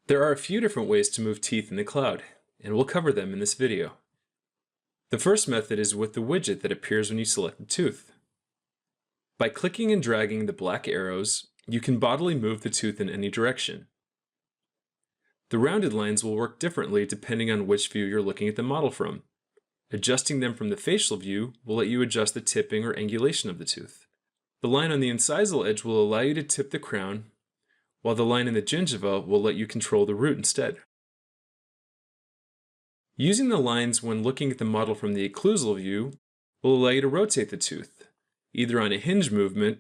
There are a few different ways to move teeth in the cloud, and we'll cover them in this video. The first method is with the widget that appears when you select the tooth. By clicking and dragging the black arrows, you can bodily move the tooth in any direction. The rounded lines will work differently depending on which view you're looking at the model from. Adjusting them from the facial view will let you adjust the tipping or angulation of the tooth. The line on the incisal edge will allow you to tip the crown, while the line in the gingiva will let you control the root instead. Using the lines when looking at the model from the occlusal view will allow you to rotate the tooth, either on a hinge movement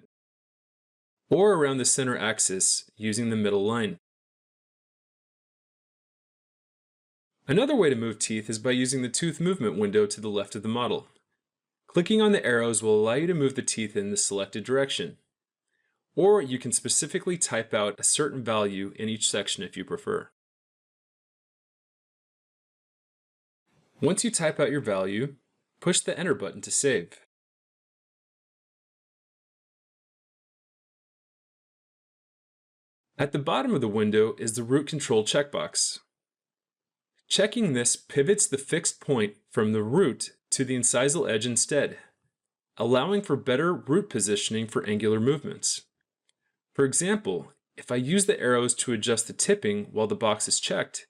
or around the center axis using the middle line. Another way to move teeth is by using the tooth movement window to the left of the model. Clicking on the arrows will allow you to move the teeth in the selected direction, or you can specifically type out a certain value in each section if you prefer. Once you type out your value, push the Enter button to save. At the bottom of the window is the root control checkbox. Checking this pivots the fixed point from the root to the incisal edge instead, allowing for better root positioning for angular movements. For example, if I use the arrows to adjust the tipping while the box is checked,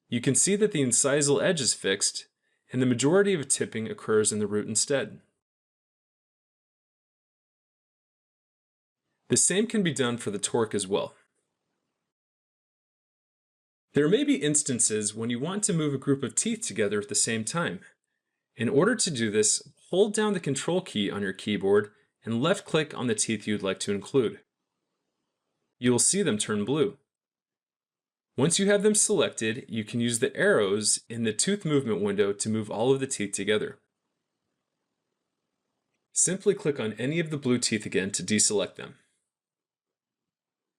you can see that the incisal edge is fixed and the majority of tipping occurs in the root instead. The same can be done for the torque as well. There may be instances when you want to move a group of teeth together at the same time. In order to do this, hold down the Control key on your keyboard and left-click on the teeth you'd like to include. You will see them turn blue. Once you have them selected, you can use the arrows in the tooth movement window to move all of the teeth together. Simply click on any of the blue teeth again to deselect them.